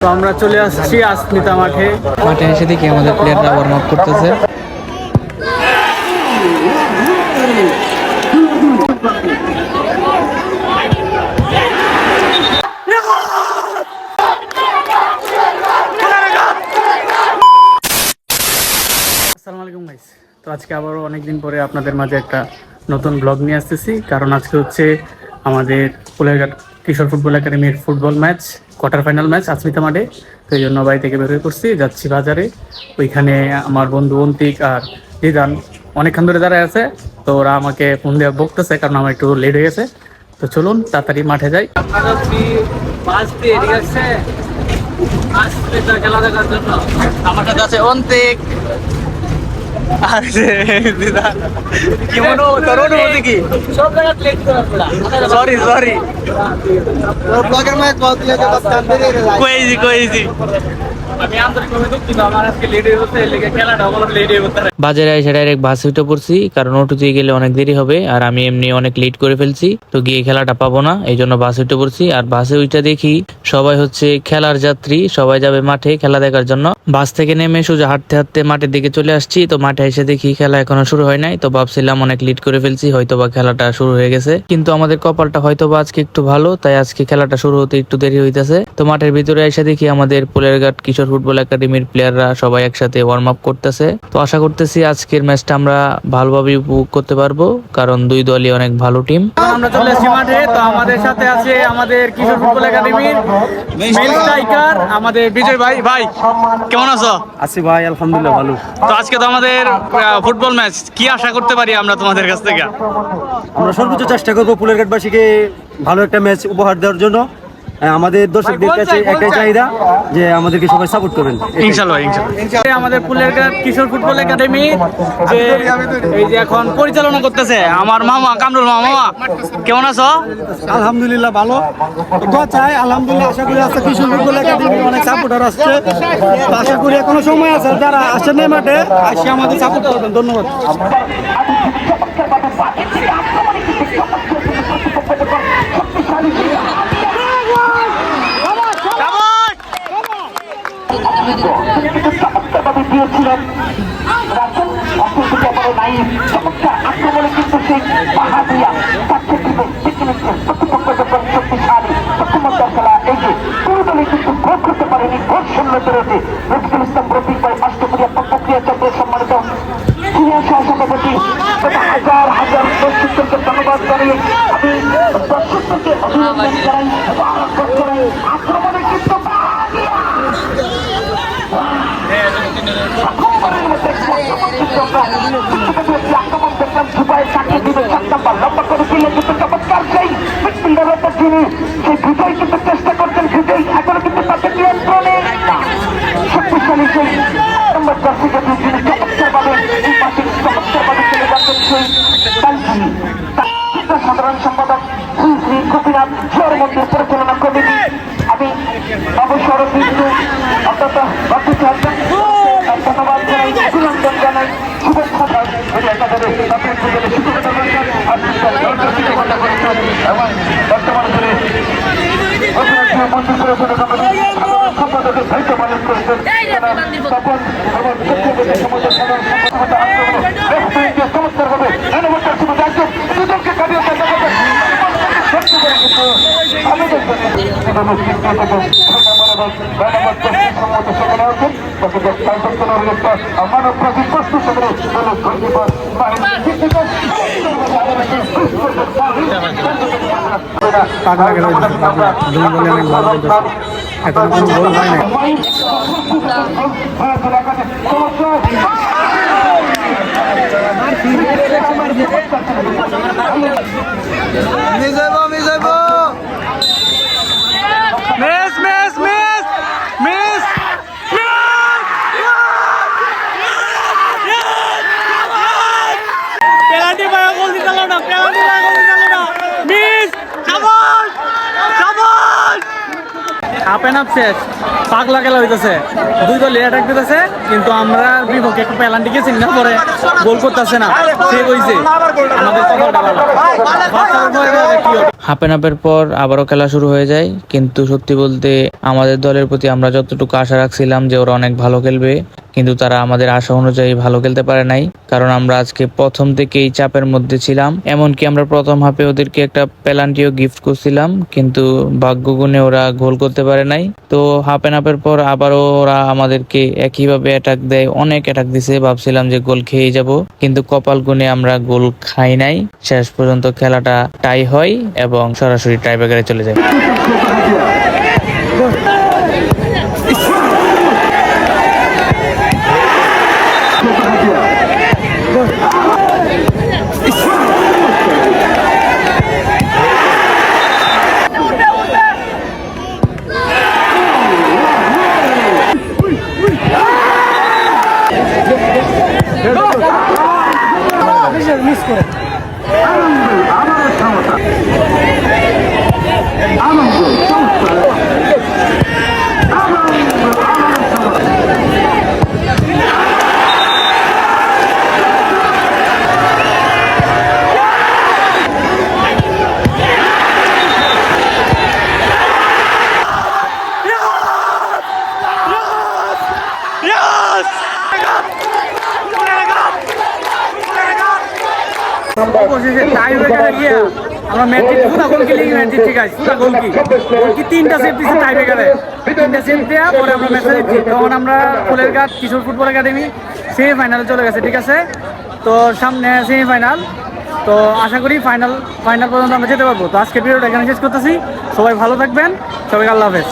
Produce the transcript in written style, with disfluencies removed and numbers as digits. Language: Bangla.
তো আমরা চলে আসছি আসমিতা মাঠে এসে দেখি আমাদের প্লেয়াররা ওয়ার্ম আপ করতেছে। আসসালামু আলাইকুম গাইস। তো আজকে আবারও অনেকদিন পরে আপনাদের মাঝে একটা নতুন ব্লগ নিয়ে আসতেছি, কারণ আজকে হচ্ছে আমাদের ফুলেরঘাট কিশোর ফুটবল একাডেমির football match, quarter final match Asmita মাঠে। তো এই জন্য বাড়ি থেকে বের হয়ে করছি, যাচ্ছি বাজারে। ওইখানে আমার বন্ধু অন্তিক আর রিদান অনেকক্ষণ ধরে দাঁড়ায় আছে, তো ওরা আমাকে ফোন দিয়ে বকতেছে কারণ আমার একটু লেট হয়ে গেছে। তো চলুন তাড়াতাড়ি মাঠে যাই। খেলা দেখার জন্য আমার সাথে আছে অন্তিক। সরি আমি আন্তরিকভাবে দুঃখিত, আমার আজকে লেট হয়ে গেছে, এর লেগে খেলাটা হলো লেট হয়ে গেছে। বাজারে এসে ডাইরেক্ট বাসে উঠে পড়ছি, কারণ অটোতে গেলে অনেক দেরি হবে আর আমি এমনি অনেক লেট করে ফেলছি, তো গিয়ে খেলাটা পাবো না, এই জন্য বাসে উঠে পড়ছি। আর বাসে উঠে দেখি সবাই হচ্ছে খেলার যাত্রী, সবাই যাবে মাঠে খেলা দেখার জন্য। বাস থেকে নেমে সোজা হাঁটতে হাঁটতে মাঠের দিকে চলে আসছি। তো মাঠে এসে দেখি খেলা এখনো শুরু হয় নাই, তো ভাবছিলাম অনেক লেট করে ফেলছি, হয়তোবা খেলাটা শুরু হয়ে গেছে। কিন্তু আমাদের কপালটা হয়তোবা আজকে একটু ভালো, তাই আজকে খেলাটা শুরু হতে একটু দেরি হইতেছে। তো মাঠের ভিতরে এসে দেখি আমাদের ফুলেরঘাট কিশোর ফুটবল একাডেমির প্লেয়াররা সবাই একসাথে ওয়ার্ম আপ করতেছে। তো আশা করতেছি আজকের ম্যাচটা আমরা ভালোভাবে উপভোগ করতে পারবো, কারণ দুই দলই অনেক ভালো টিম। আমরা চলে এসেছি মাঠে। তো আমাদের সাথে আছে আমাদের কিশোর ফুটবল একাডেমির মেল স্ট্রাইকার আমাদের বিজয় ভাই। ভাই কেমন আছো? আছি ভাই, আলহামদুলিল্লাহ ভালো। তো আজকে তো আমাদের ফুটবল ম্যাচ, কি আশা করতে পারি আমরা তোমাদের কাছ থেকে? আমরা সর্বোচ্চ চেষ্টা করবো ফুলেরঘাটবাসীকে ভালো একটা ম্যাচ উপহার দেওয়ার জন্য। আমাদের দর্শকদের কাছে একটাই চাহিদা যে আমাদেরকে সবাই সাপোর্ট করবেন, ইনশাআল্লাহ। আমাদের ফুলেরঘাট কিশোর ফুটবল একাডেমি যে এই যে এখন পরিচালনা করতেছে আমার মামা কামরুল মামা। কেমন আছো? আলহামদুলিল্লাহ ভালো। তো চাই আলহামদুলিল্লাহ, আশা করি আজকে কিশোর ফুটবল একাডেমির অনেক সাপোর্টার আসছে। তো আশা করি এখনো সময় আছে, যারা আসেন নাই মাঠে আসে আমাদের সাপোর্ট করবেন। ধন্যবাদ। হাজার হাজার দর্শকদেরকে ধন্যবাদ জানিয়ে আমি দর্শকদেরকে অভিনন্দন জানাই। আক্রমণে কিন্তু আক্রমণ দেখলাম দুবাই কাটিয়ে দিবে, 7 নাম্বার লম্বা করে দিলে কিন্তু চমৎকার সেই মিডফিল্ডারের যিনি সেই বিজয় কিন্তু চেষ্টা করছেন, বিজয় এখনো কিন্তু তাদের নিয়ন্ত্রণে শক্তিশালী সেই নম্বর জার্সি জাতীয় যিনি চমৎকার ভাবে এই মাসে চমৎকার ভাবে চলে যাচ্ছেন সেই তালজি সাধারণ সম্পাদক শ্রী শ্রী গোপীনাথ জোর মন্দির পরিচালনা কমিটি। আমি অবসর কিন্তু অত্যন্ত ধন্যবাদ জানাই, অভিনন্দন জানাই, শুভেচ্ছা এবং বর্তমান করে সম্পাদকের দায়িত্ব পালন করেছেন তপন এবং চমৎকার হবে দুজনকে কাটিয়ে মানব প্রাচীন প্রস্তুত এখন কোনো গোল হয় না। Miss miss miss miss penalty পায়, গোল দিতে পারলো না, পেনাল্টি পায়, গোল দিতে পারলো না, মিস। শাবাশ শাবাশ। হাফ এন্ড হাফ শেষ, পাগলা খেলা হইতেছে, দুই দল অ্যাটাক দিতেছে, কিন্তু আমরা বিপক্ষে একটা পেনাল্টি গেছি না, পরে গোল করতেছে না, সে কইছে আমাদের কথাটা ভালো। হাফ এন হাফের পর আবারও খেলা শুরু হয়ে যায়, কিন্তু সত্যি বলতে আমাদের দলের প্রতি আমরা যতটুকু আশা রাখছিলাম যে ওরা অনেক ভালো খেলবে, কিন্তু তারা আমাদের আশা অনুযায়ী ভালো খেলতে পারে নাই। কারণ আমরা আজকে প্রথম থেকেই চাপের মধ্যে ছিলাম, এমনকি আমরা প্রথম হাফে ওদেরকে একটা পেনাল্টিও গিফট করছিলাম, কিন্তু ভাগ্যগুণে ওরা গোল করতে পারে নাই। তো হাফ এন হাফের পর আবারও ওরা আমাদেরকে একইভাবে অ্যাটাক দেয়, অনেক অ্যাটাক দিছে, ভাবছিলাম যে গোল খেয়ে যাব, কিন্তু কপাল গুণে আমরা গোল খাই নাই। শেষ পর্যন্ত খেলাটা টাই হয় এবং সরাসরি টাইব্রেকারে চলে যায়। মিস করে অবশেষে টাইব্রেকারে গিয়া আমরা ম্যাচ পুরো গোল খেলে ম্যাচ জিতছি গাইস, পুরো গোল কি তিনটা সেভ দিছে টাইব্রেকারে, তিনটা সেভ দেয়া পরে আমরা ম্যাচে জিতছি। তখন আমরা ফুলেরঘাট কিশোর ফুটবল একাডেমি সেমিফাইনালে চলে গেছে, ঠিক আছে। তো সামনে সেমিফাইনাল, তো আশা করি ফাইনাল পর্যন্ত আমরা যেতে পারবো। তো আজকে ভিডিওটা এখানে শেষ করতেছি, সবাই ভালো থাকবেন, সবাইকে আল্লাহ হাফেজ।